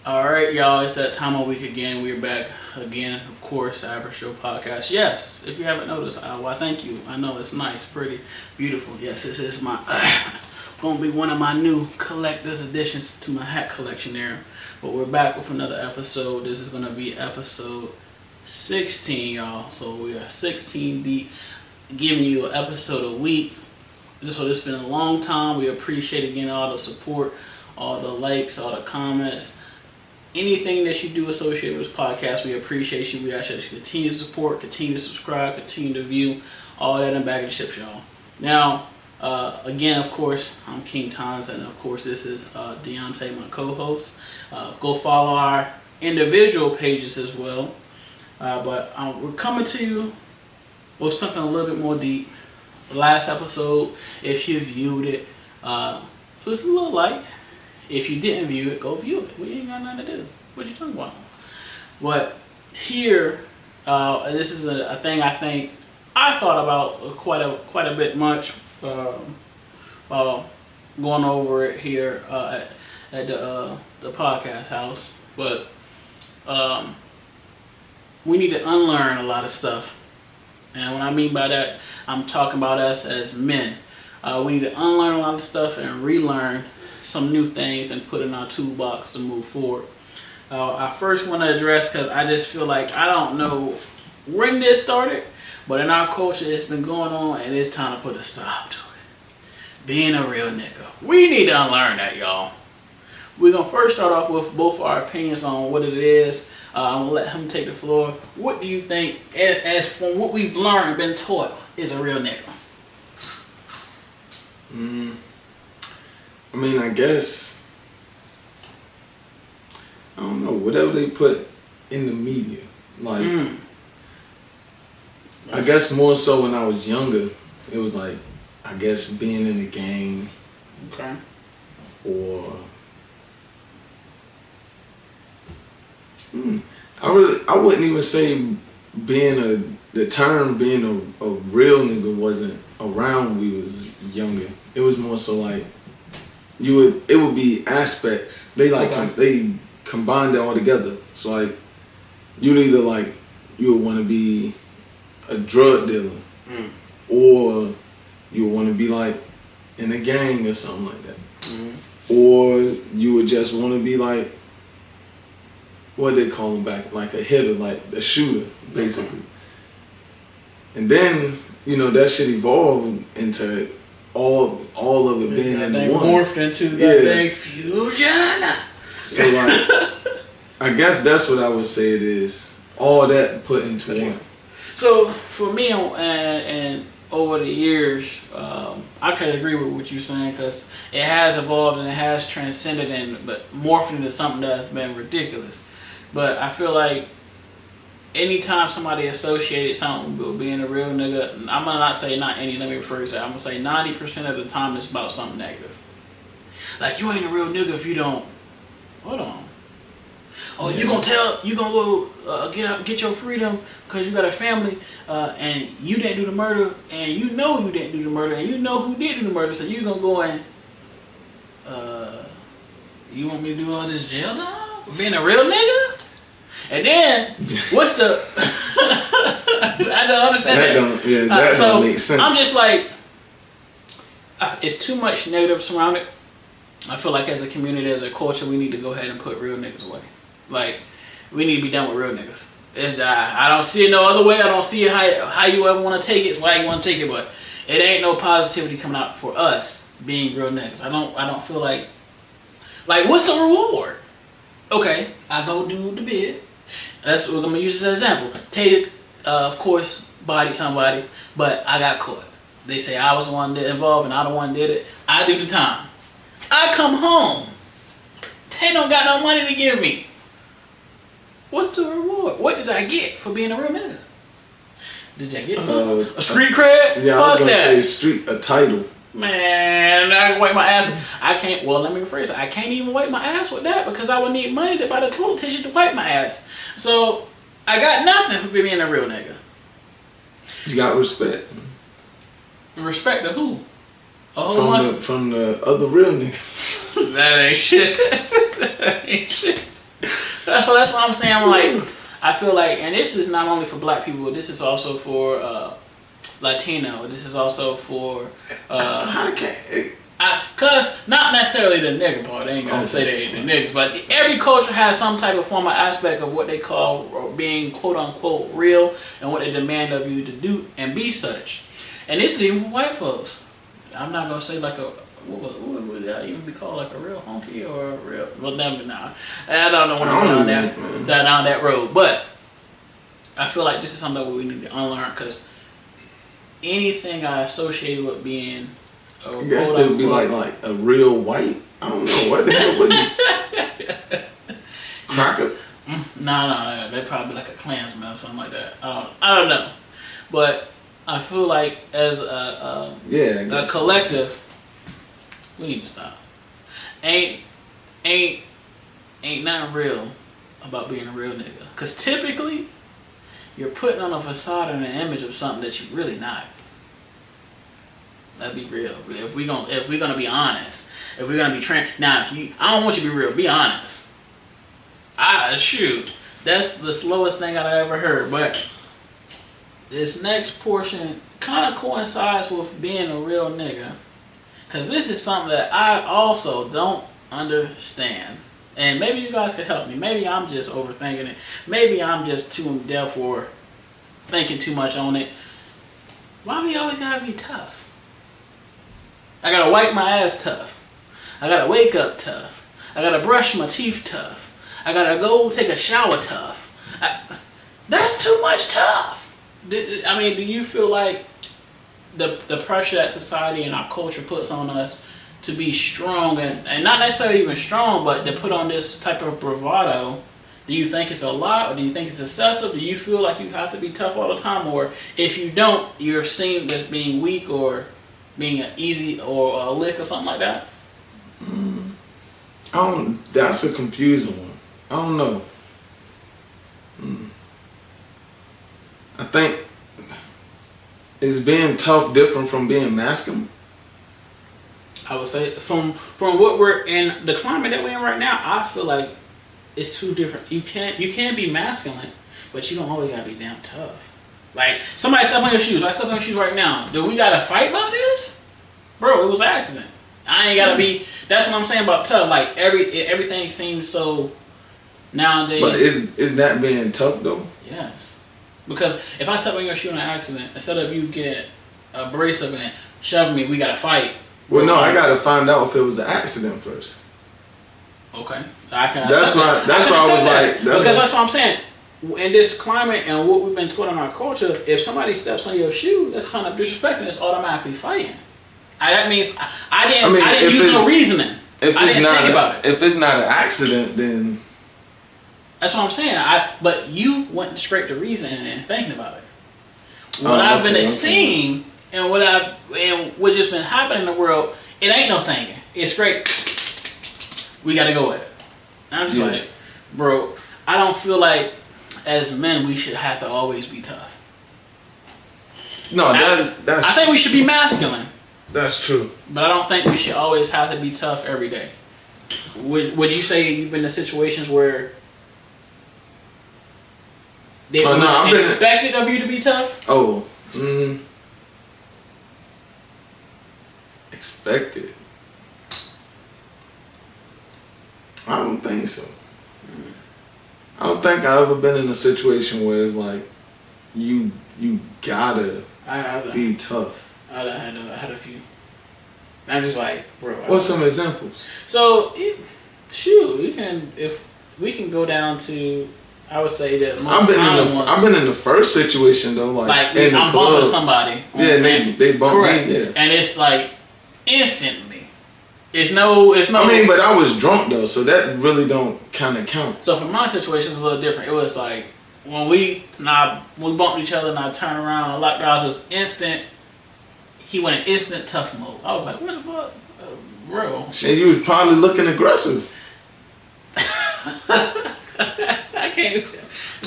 All right, y'all. It's that time of week again. We're back again, of course, Average Show Podcast. Yes, if you haven't noticed, why? Thank you. I know it's nice, pretty, beautiful. Yes, this is my gonna be one of my new collector's additions to my hat collection there. But we're back with another episode. This is gonna be episode 16, y'all. So we are 16 deep, giving you an episode a week. So it's been a long time. We appreciate again all the support, all the likes, all the comments. Anything that you do associated with this podcast, we appreciate you. We ask you to continue to support, continue to subscribe, continue to view, all that in the bag of the chips, y'all. Now, again, of course, I'm King Tons, and of course, this is Deontay, my co-host. Go follow our individual pages as well. But we're coming to you with something a little bit more deep. The last episode, if you viewed it, so it's a little light. If you didn't view it, go view it. We ain't got nothing to do. What you talking about? But here, this is a thing I think I thought about quite a bit much while going over it here at the podcast house. But we need to unlearn a lot of stuff. And what I mean by that, I'm talking about us as men. We need to unlearn a lot of stuff and relearn some new things and put in our toolbox to move forward. I first want to address, because I just feel like I don't know when this started, but in our culture it's been going on and it's time to put a stop to it. Being a real nigga. We need to unlearn that, y'all. We're going to first start off with both our opinions on what it is. I'm going to let him take the floor. What do you think, as from what we've learned, been taught, is a real nigga? I mean, I guess, I don't know, whatever they put in the media. Like, I guess more so when I was younger, it was like, I guess being in a gang. Okay. Or, I wouldn't even say the term being a real nigga wasn't around when we was younger. It was more so like, it would be aspects. They they combined it all together. So like, you'd either like, you would want to be a drug dealer, or you would want to be like in a gang or something like that, or you would just want to be like, what they call them back, like a hitter, like a shooter, basically. And then that shit evolved into all of it being in one. Morphed into that thing, fusion. So like, I guess that's what I would say it is. All that put into one. So for me, and over the years, I could agree with what you're saying, because it has evolved and it has transcended but morphed into something that's been ridiculous. But I feel like anytime somebody associated something with being a real nigga, I'm gonna not say not any, let me rephrase that. I'm gonna say 90% of the time it's about something negative. Like, you ain't a real nigga if you don't. Hold on. Oh, yeah. You gonna go get your freedom because you got a family, and you didn't do the murder, and you know you didn't do the murder, and you know who did do the murder, so you gonna go and you want me to do all this jail time for being a real nigga? And then, what's the... I don't understand that. That don't make sense. I'm just like, it's too much negative surrounded. I feel like as a community, as a culture, we need to go ahead and put real niggas away. Like, we need to be done with real niggas. I don't see it no other way. I don't see how you ever want to take it. It's why you want to take it, but it ain't no positivity coming out for us being real niggas. I don't feel like what's the reward? Okay, I go do the bid. That's what we're going to use this as an example. Tate, of course, bodied somebody, but I got caught. They say I was the one that involved and I the one that did it. I do the time. I come home. Tate don't got no money to give me. What's the reward? What did I get for being a real nigga? Did I get something? A street cred? Yeah, Fuck I was going that. to say a title. Man, I can wipe my ass. I can't. Well, let me rephrase it. I can't even wipe my ass with that because I would need money to buy the toilet tissue to wipe my ass. So I got nothing for being a real nigga. You got respect. Respect to who? From the other real niggas. That ain't shit. That ain't shit. So that's what I'm saying. I'm like, I feel like, and this is not only for black people. This is also for Latino. This is also for. How can it? Cause not necessarily the nigga part. They ain't gotta say they ain't the niggas, but every culture has some type of form of aspect of what they call being quote unquote real and what they demand of you to do and be such. And this is even for white folks. I'm not gonna say like a what would that even be called, like a real honky or a real? Well, never nah. I don't know when I'm down that road, but I feel like this is something that we need to unlearn because anything I associate with being I guess they would be like a real white. I don't know what the hell would you cracker. No, they're probably like a Klansman or something like that. I don't know, but I feel like as a collective, we need to stop. Ain't nothing real about being a real nigga. Cause typically, you're putting on a facade and an image of something that you're really not. Let's be real. If we're gonna be honest, if we're gonna be now, I don't want you to be real. Be honest. Shoot, that's the slowest thing I've ever heard. But this next portion kind of coincides with being a real nigga, cause this is something that I also don't understand. And maybe you guys could help me. Maybe I'm just overthinking it. Maybe I'm just too in depth or thinking too much on it. Why we always gotta be tough? I gotta wipe my ass tough. I gotta wake up tough. I gotta brush my teeth tough. I gotta go take a shower tough. That's too much tough. I mean, do you feel like the pressure that society and our culture puts on us to be strong and not necessarily even strong, but to put on this type of bravado, do you think it's a lot or do you think it's excessive? Do you feel like you have to be tough all the time, or if you don't, you're seen as being weak or being an easy or a lick or something like that? That's a confusing one. I don't know. I think, is being tough different from being masculine? I would say from what we're in, the climate that we're in right now, I feel like it's two different. You can't be masculine, but you don't always gotta be damn tough. Like, somebody step on your shoes. I step on your shoes right now. Do we gotta fight about this? Bro, it was an accident. I ain't gotta be. That's what I'm saying about tough. Like, everything seems so nowadays. But is that being tough though? Yes. Because if I step on your shoe in an accident, instead of you get abrasive and shove me, we gotta fight. Well, no, I gotta find out if it was an accident first. Okay. That's why I was like. Because that's what I'm saying. In this climate and what we've been taught in our culture, if somebody steps on your shoe, that's a sign of disrespect and it's automatically fighting. That means I didn't use no reasoning. If it's not an accident, then that's what I'm saying. But you went straight to reasoning and thinking about it. What I've been seeing and what just been happening in the world, it ain't no thinking. It's great. We gotta go with it. And I'm just like, bro, I don't feel like as men we should have to always be tough. No, that's. I think we should be masculine. That's true. But I don't think we should always have to be tough every day. Would you say you've been in situations where it was expected of you to be tough? Oh, expected. I don't think so. I don't think I've ever been in a situation where it's like you gotta be tough. I had a few. I'm just like, bro. What's some examples? So, if we can go down to, I would say that most common ones. I've been in the first situation though, like in the I'm club. bumping somebody. Yeah, they bump me. Yeah, and it's like instantly. It's no. I mean, but I was drunk though, so that really don't kind of count. So for my situation, it's a little different. It was like when we bumped each other and I turned around and locked eyes, it was instant. He went in instant tough mode. I was like, what the fuck, bro? Shit, you was probably looking aggressive. I can't.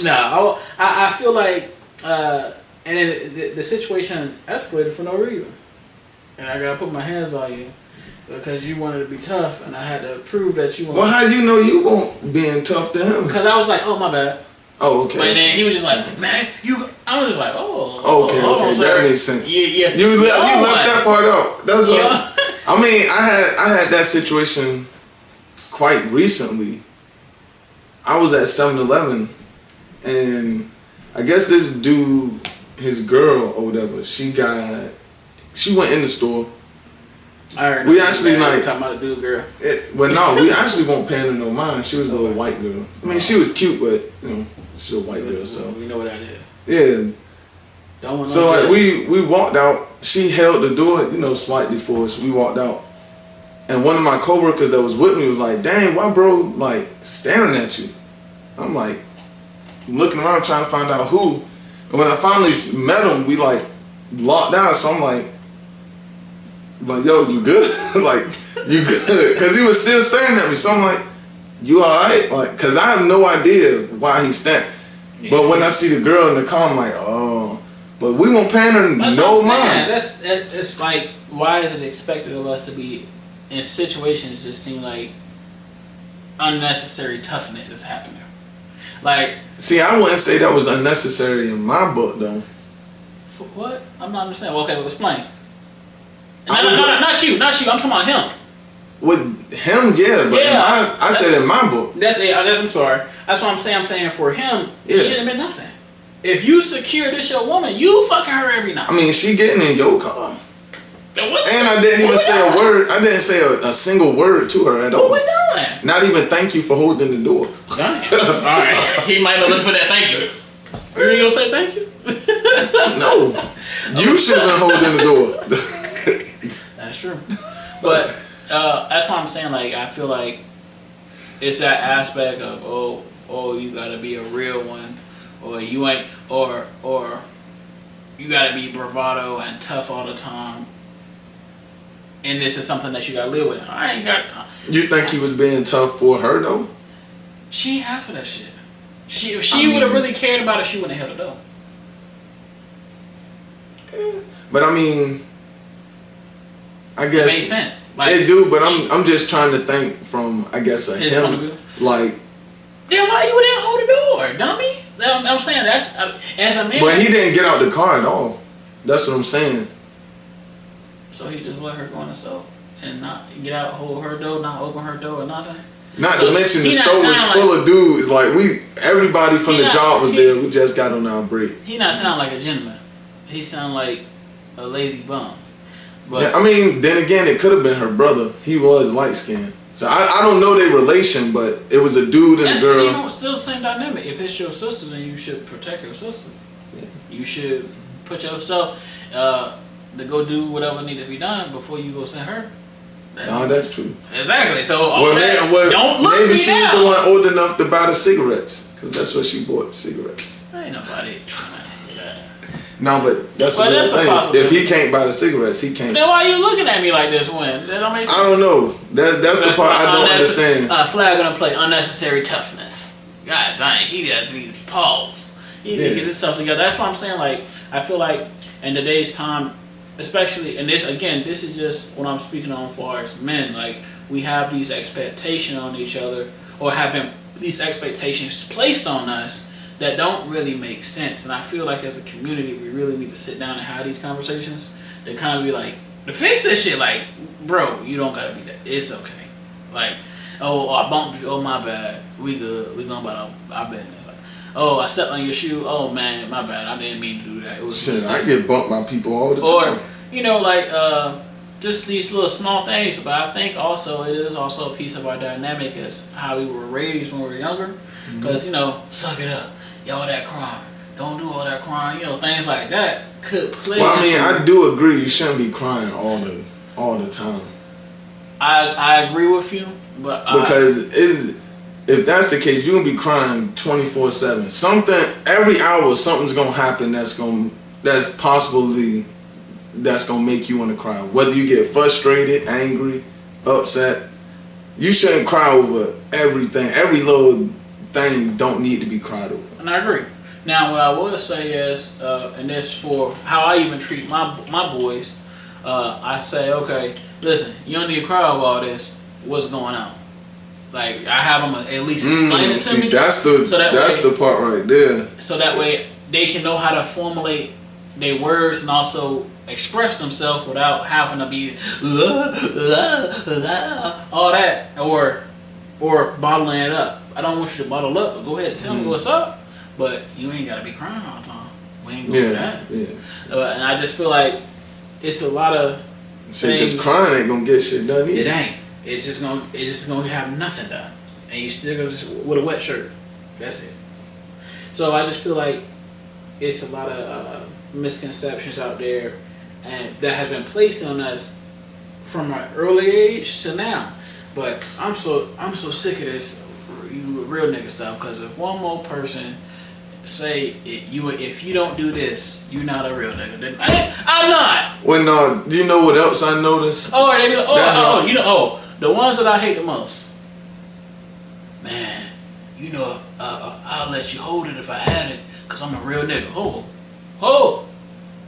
No, I feel like, and then the situation escalated for no reason, and I gotta put my hands on you. because you wanted to be tough, and I had to prove that you. Well, how you know you won't being tough to him? Because I was like, oh my bad. Oh, okay. But then he was just like, man, you. I was just like, okay, that makes sense. Yeah. You left that part out. That's all. I mean, I had that situation quite recently. I was at 7-Eleven, and I guess this dude, his girl or whatever, she went in the store. I heard we actually like talking about a dude girl. Well, no, we actually won't pay her no mind. She was a little white girl. I mean, she was cute, but you know, she's a white girl, so we know what that is. Yeah. Don't want so like we walked out. She held the door, you know, slightly for us. We walked out. And one of my coworkers that was with me was like, dang, why bro like staring at you? I'm like looking around trying to find out who. And when I finally met him, we like locked down. So I'm like, yo, you good? Like, you good? Because he was still staring at me. So I'm like, you alright? Like, because I have no idea why he's staring. But when I see the girl in the car, I'm like, oh. But we won't pay her no mind. It's like, why is it expected of us to be in situations that seem like unnecessary toughness is happening? Like, see, I wouldn't say that was unnecessary in my book, though. For what? I'm not understanding. Well, okay, well, explain. Not you. I'm talking about him. With him, yeah, but I said in my book. I'm sorry. That's what I'm saying. I'm saying for him, it shouldn't have been nothing. If you secure this your woman, you fucking her every night. I mean, she getting in your car. And I didn't even say a word. I didn't say a single word to her at all. What we doing? Not even thank you for holding the door. Damn. All right. He might have looked for that thank you. You gonna say thank you? No. You should have been holding the door. That's true. But that's what I'm saying. Like, I feel like it's that aspect of oh, you gotta be a real one, or you ain't, or you gotta be bravado and tough all the time. And this is something that you gotta live with. I ain't got time. You think he was being tough for her though? She ain't asked for that shit. If she would have really cared about it, she wouldn't have held it up. But I mean, I guess it makes sense. Like, it do, but I'm just trying to think from his point of view. Like, then why you didn't hold the door, dummy? I'm saying that's as a man. But he didn't get out the car at all. That's what I'm saying. So he just let her go in the stove and not get out, hold her door, not open her door or nothing. Not to mention the stove was full of dudes. Like everybody from the job was there. We just got on our break. He not sound like a gentleman. He sound like a lazy bum. But yeah, I mean, then again, it could have been her brother. He was light skinned. So I don't know their relation, but it was a dude and a girl. That's still the same dynamic. If it's your sister, then you should protect your sister. Yeah. You should put yourself to go do whatever needs to be done before you go send her. No, that's true. Exactly. So don't look maybe she's down. The one old enough to buy the cigarettes, because that's what she bought, cigarettes. Ain't nobody trying to do that. No, but that's the real thing. If he can't buy the cigarettes, he can't. Then why are you looking at me like this? When that don't make sense. I don't know. That's the part I don't understand. Flag gonna play unnecessary toughness. God dang, he has to be paused. He need to get himself together. That's what I'm saying. Like, I feel like in today's time, especially, and this is just what I'm speaking on as far as men. Like, we have these expectations on each other, or have been these expectations placed on us that don't really make sense. And I feel like as a community, we really need to sit down and have these conversations. They kind of be like, to fix this shit. Like, bro, you don't gotta be that. It's okay. Like, oh, I bumped you. Oh, my bad. We good. We going about our business. Like, oh, I stepped on your shoe. Oh man, my bad. I didn't mean to do that. It was shit. I get bumped by people all the time. Or, like just these little small things. But I think also it is also a piece of our dynamic as how we were raised when we were younger. Because suck it up. Y'all that crying. Don't do all that crying. Things like that could play. Well, I mean, I do agree. You shouldn't be crying all the time. I agree with you, but because if that's the case, you're gonna be crying 24/7. Every hour, something's gonna happen that's possibly gonna make you want to cry. Whether you get frustrated, angry, upset, you shouldn't cry over everything. Every little thing don't need to be cried over. And I agree. Now, what I will say is, and this for how I even treat my boys, I say, okay, listen, you don't need to cry over all this. What's going on? Like I have them at least explain it to me. That's the part right there. So that way they can know how to formulate their words and also express themselves without having to be all that or bottling it up. I don't want you to bottle up, but go ahead and tell me what's up. But you ain't gotta be crying all the time. We ain't gonna do that. Yeah. And I just feel like it's a lot of because crying ain't gonna get shit done either. It ain't. It's just gonna have nothing done, and you still gonna just with a wet shirt. That's it. So I just feel like it's a lot of misconceptions out there, and that has been placed on us from an early age to now. But I'm so sick of this real nigga stuff. Because if one more person say if you don't do this, you're not a real nigga. Then I'm not. When do you know what else I noticed? Oh, they be like, the ones that I hate the most. Man, I'll let you hold it if I had it, cause I'm a real nigga. Hold.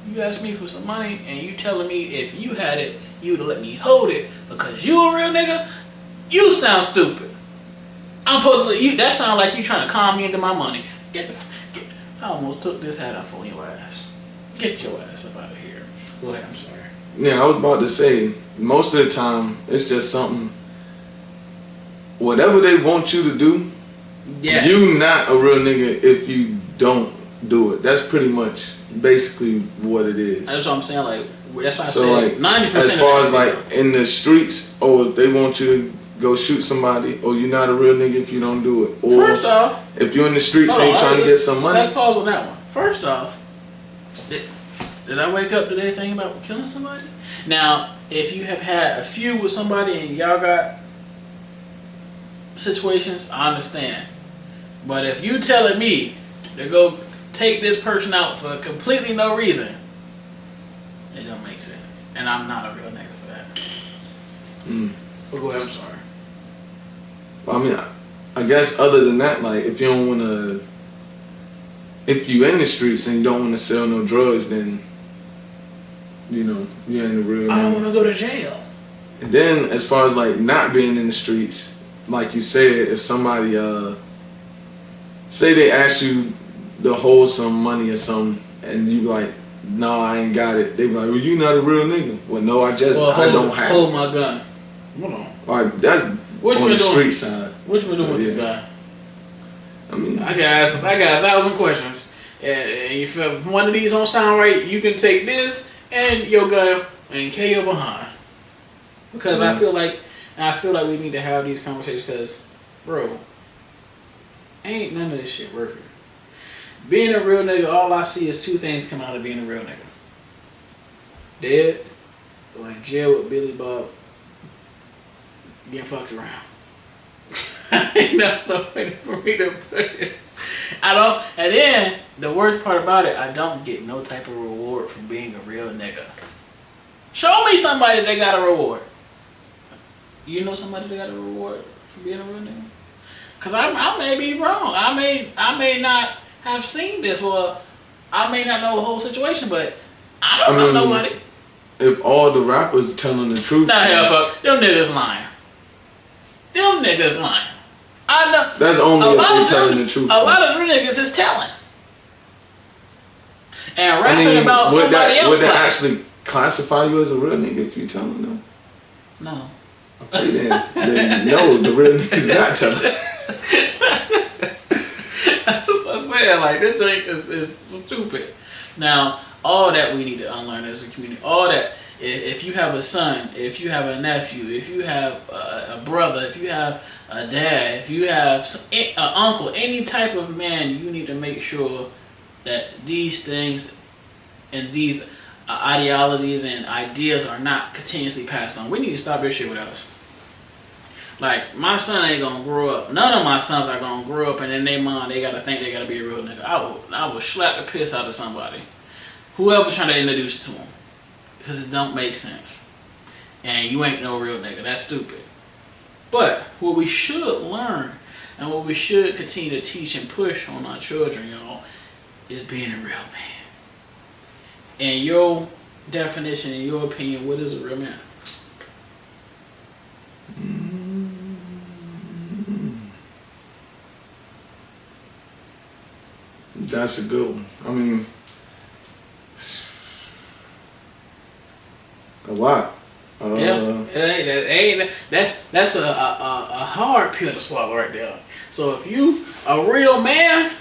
You asked me for some money, and you telling me if you had it, you'd let me hold it because you a real nigga. You sound stupid. I'm supposed to. That sound like you trying to calm me into my money. I almost took this hat off on your ass. Get your ass up out of here. Go ahead. I'm sorry. Yeah, I was about to say. Most of the time, it's just something. Whatever they want you to do, you not a real nigga if you don't do it. That's pretty much basically what it is. That's what I'm saying. Like that's why I say like 90%. As far as like in the streets, if they want you to go shoot somebody, you're not a real nigga if you don't do it. Or first off, if you're in the streets and trying to get some money. Let's pause on that one. First off, did I wake up today thinking about killing somebody? Now, if you have had a feud with somebody and y'all got situations, I understand. But if you telling me to go take this person out for completely no reason, it don't make sense. And I'm not a real nigga for that. But go ahead, I'm sorry. I mean, I guess other than that, like if you don't want to, if you in the streets and you don't want to sell no drugs, then you ain't a real. I don't want to go to jail. And then as far as like not being in the streets, like you said, if somebody say they ask you to hold some money or something, and you like, no, I ain't got it. They be like, well, you not a real nigga. Well, no, I don't have. Hold my gun. Hold on. Like that's on the street side. What you been doing with the gun? I mean, I got 1,000 questions, and if one of these don't sound right, you can take this and your gun and kill your behind. Because I feel like we need to have these conversations. Because, bro, ain't none of this shit worth it. Being a real nigga, all I see is two things come out of being a real nigga: dead or in jail with Billy Bob getting fucked around. Ain't no way for me to put it. I don't. And then the worst part about it, I don't get no type of reward from being a real nigga. Show me somebody that got a reward. You know somebody that got a reward for being a real nigga? Cause I may be wrong. I may not have seen this. Well, I may not know the whole situation, but I don't know nobody. If all the rappers telling the truth, nah, hell fuck, them niggas lying. Them niggas lying. I know. That's only if they telling the truth. A lot of them niggas is telling. And rapping about somebody else. Would that actually classify you as a real nigga if you telling them? No. Okay, then no, the real nigga's not telling. That's what I'm saying. Like, this thing is stupid. Now, all that we need to unlearn as a community. All that. If you have a son, if you have a nephew, if you have a brother, if you have a dad, if you have an uncle, any type of man, you need to make sure that these things and these ideologies and ideas are not continuously passed on. We need to stop this shit with us. Like, my son ain't gonna grow up. None of my sons are gonna grow up and in their mind they gotta think they gotta be a real nigga. I will slap the piss out of somebody. Whoever's trying to introduce to them. Because it don't make sense. And you ain't no real nigga. That's stupid. But what we should learn and what we should continue to teach and push on our children, y'all, is being a real man. And definition, in your opinion, what is a real man? That's a good one. I mean, a lot. That's a hard pill to swallow right there. So if you a real man,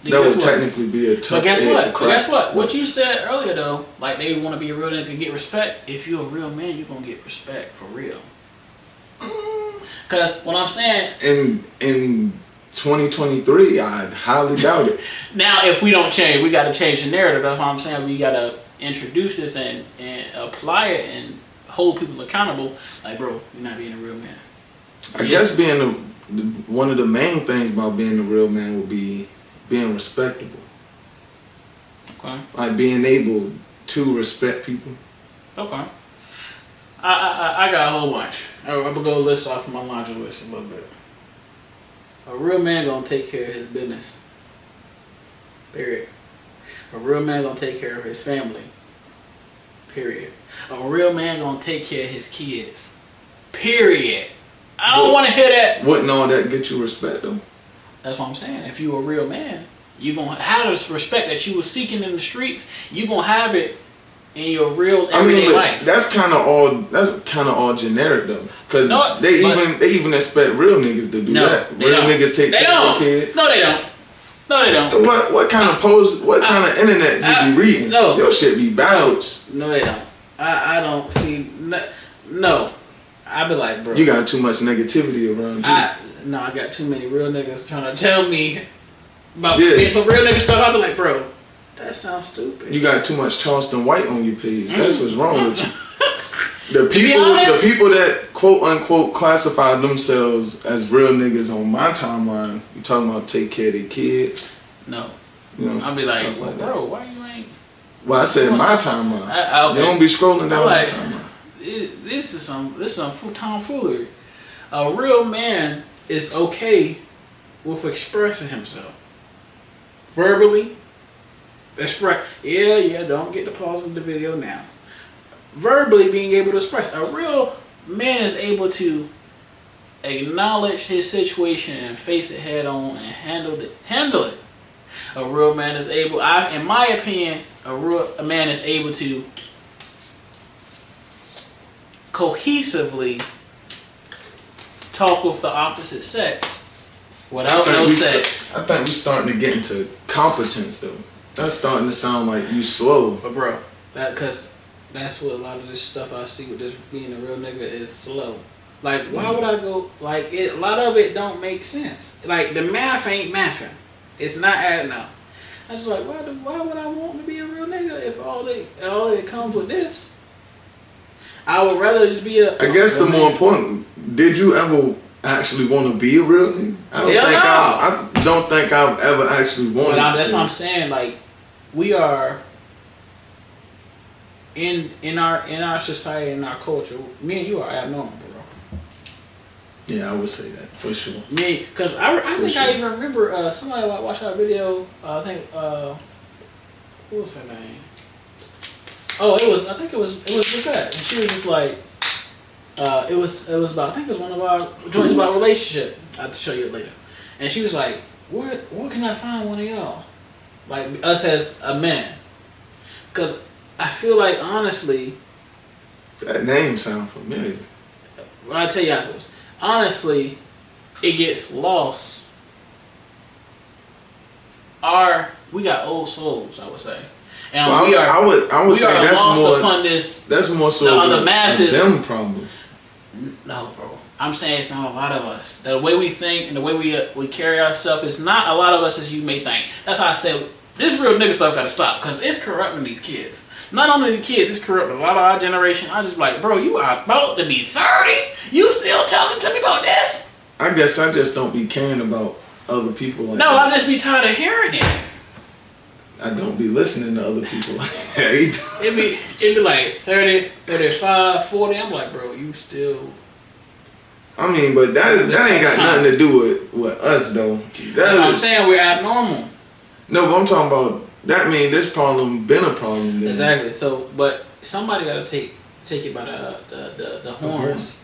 that would technically be a tough. But guess what? What you said earlier though, like they want to be a real nigga and get respect. If you're a real man, you're gonna get respect for real. Cause what I'm saying in 2023, I highly doubt it. Now, if we don't change, we got to change the narrative. That's what I'm saying. We got to introduce this and apply it and hold people accountable. Like, bro, you're not being a real man. I guess being one of the main things about being a real man would be being respectable. Okay. Like being able to respect people. Okay. I got a whole bunch. I'm gonna go list off my laundry list a little bit. A real man gonna take care of his business. Period. A real man gonna take care of his family. Period. A real man gonna take care of his kids. Period. I don't want to hear that. Wouldn't all that get you respect though? That's what I'm saying. If you a real man, you gonna have this respect that you were seeking in the streets. You gonna have it in your real everyday life. That's kind of all generic though, because they even expect real niggas to do that. Real niggas take care of their kids. No, they don't. No, they don't. What kind of post? What kind of internet you be reading? No, your shit be balanced. No, they don't. I don't see. No, I be like, bro, you got too much negativity around you. I got too many real niggas trying to tell me about some real nigga stuff. I be like, bro, that sounds stupid. You got too much Charleston White on your page. That's what's wrong with you. The people that quote unquote classify themselves as real niggas on my timeline, you talking about take care of their kids? No. You know, I'll be like bro, why you ain't? Well, I said my timeline. You don't be scrolling down my timeline. This is some tomfoolery. A real man is okay with expressing himself verbally. Don't get the pause of the video now. Verbally being able to express. A real man is able to acknowledge his situation and face it head on and handle it. A real man is able, in my opinion, a man is able to cohesively talk with the opposite sex without no sex. I think we're starting to get into competence though. That's starting to sound like you slow. But bro, that's what a lot of this stuff I see with this being a real nigga is slow. Like, why would I go, like, a lot of it don't make sense. Like, the math ain't mathing. It's not adding up. I just like, why would I want to be a real nigga if all it comes with this? I would rather just be I guess the more important, did you ever actually want to be a real nigga? I don't think I've ever actually wanted to. That's what I'm saying. Like, we are in our society, in our culture. Me and you are abnormal, bro. Yeah, I would say that for sure. Me, because I think I even remember somebody watched our video. I think what was her name? Oh, it was Lucette, and she was just like, it was about, I think it was one of our joints about relationship. I have to show you it later. And she was like, where can I find one of y'all? Like us as a man. Because I feel like, honestly, that name sounds familiar. I'll tell you afterwards. Honestly, it gets lost. We got old souls, I would say. And I would say that's more so the masses. Them problem. No, bro. I'm saying it's not a lot of us. The way we think and the way we carry ourselves is not a lot of us as you may think. That's why I said this real nigga stuff gotta stop, because it's corrupting these kids. Not only the kids, it's corrupting a lot of our generation. I just like, bro, you are about to be 30. You still talking to me about this? I guess I just don't be caring about other people like that. I just be tired of hearing it. I don't be listening to other people like that either. It'd be like 30, 35, 40. I'm like, bro, you still... I mean, but that ain't got nothing to do with us, though. That's what I'm saying. We're abnormal. No, but I'm talking about that means this problem been a problem. Then. Exactly. So, but somebody got to take it by the horns,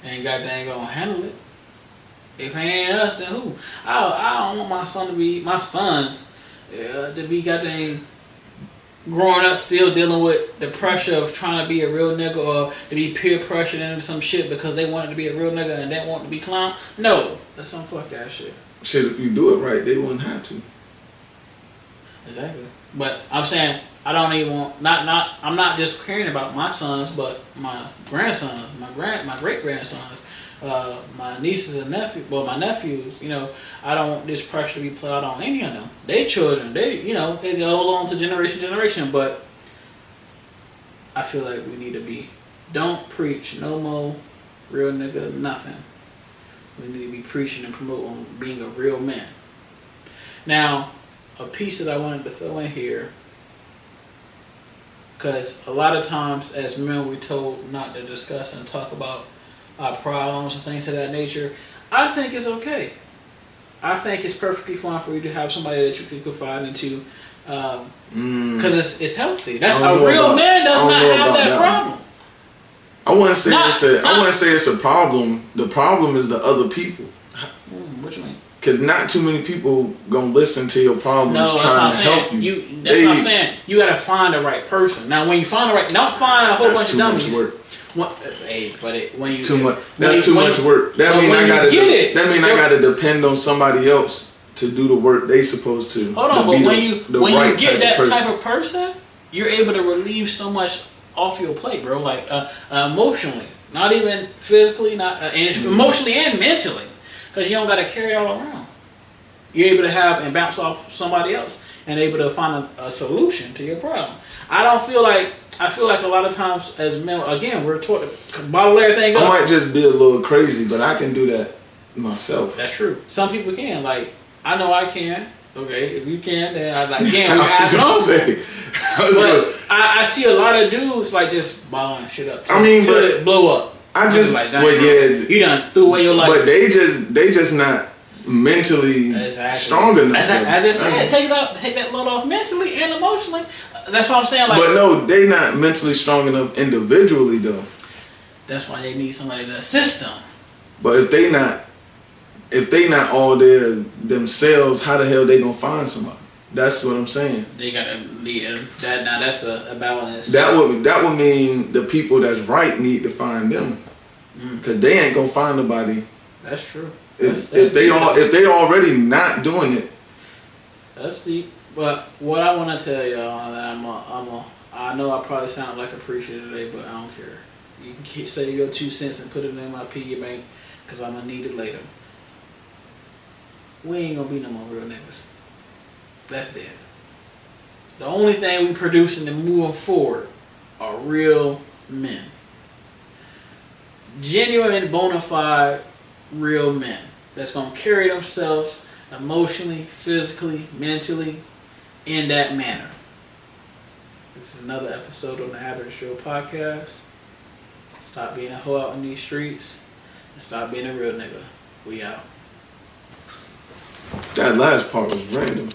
and goddamn gonna handle it. If it ain't us, then who? I don't want my sons to be goddamn growing up still dealing with the pressure of trying to be a real nigga, or to be peer pressured into some shit because they wanted to be a real nigga and didn't want to be clown. No, that's some fuck ass shit. Shit, if you do it right, they wouldn't have to. Exactly. But I'm saying I don't even want I'm not just caring about my sons, but my grandsons, my great grandsons, my nieces and nephews. Well, my nephews. You know, I don't want this pressure to be put out on any of them. They children. It goes on to generation. But I feel like we need to be. Don't preach no more real nigga nothing. We need to be preaching and promoting being a real man. Now, a piece that I wanted to throw in here, because a lot of times as men we're told not to discuss and talk about our problems and things of that nature. I think it's okay. I think it's perfectly fine for you to have somebody that you can confide into, because it's healthy. That's a real man does not have that problem. I wouldn't say it's a problem. The problem is the other people. What you mean? Because not too many people gonna listen to your problems trying to help you. That's what I'm saying. You gotta find the right person. Now, when you find the right, don't find a whole bunch of dummies. Too much work. When you too much. That's too much work. That means I gotta depend on somebody else to do the work they supposed to. Hold on, but when you get that type of person, you're able to relieve so much off your plate, bro. Like emotionally, not even physically, emotionally and mentally. Because you don't got to carry it all around. You're able to have and bounce off somebody else and able to find a solution to your problem. I feel like a lot of times as men, again, we're taught to bottle everything up. I might just be a little crazy, but I can do that myself. That's true. Some people can. Like, I know I can. Okay, if you can, then I see a lot of dudes like just bottling shit up. But it blow up. You done threw away your life. But they just not mentally strong enough. As I just said, take that load off mentally and emotionally. That's what I'm saying. Like, but no, they not mentally strong enough individually though. That's why they need somebody to assist them. But if they not all there themselves, how the hell they gonna find somebody? That's what I'm saying. They gotta that. Now that's a balance. That would mean the people that's right need to find them, because they ain't gonna find nobody. That's true. If they already not doing it. That's deep. But what I want to tell y'all, and I know I probably sound like a preacher today, but I don't care. You can say your 2 cents and put it in my piggy bank, because I'm gonna need it later. We ain't gonna be no more real niggas. That's dead. The only thing we producing and moving forward are real men. Genuine, bona fide, real men that's gonna carry themselves emotionally, physically, mentally in that manner. This is another episode on the Average Joe podcast. Stop being a hoe out in these streets and stop being a real nigga. We out. That last part was random.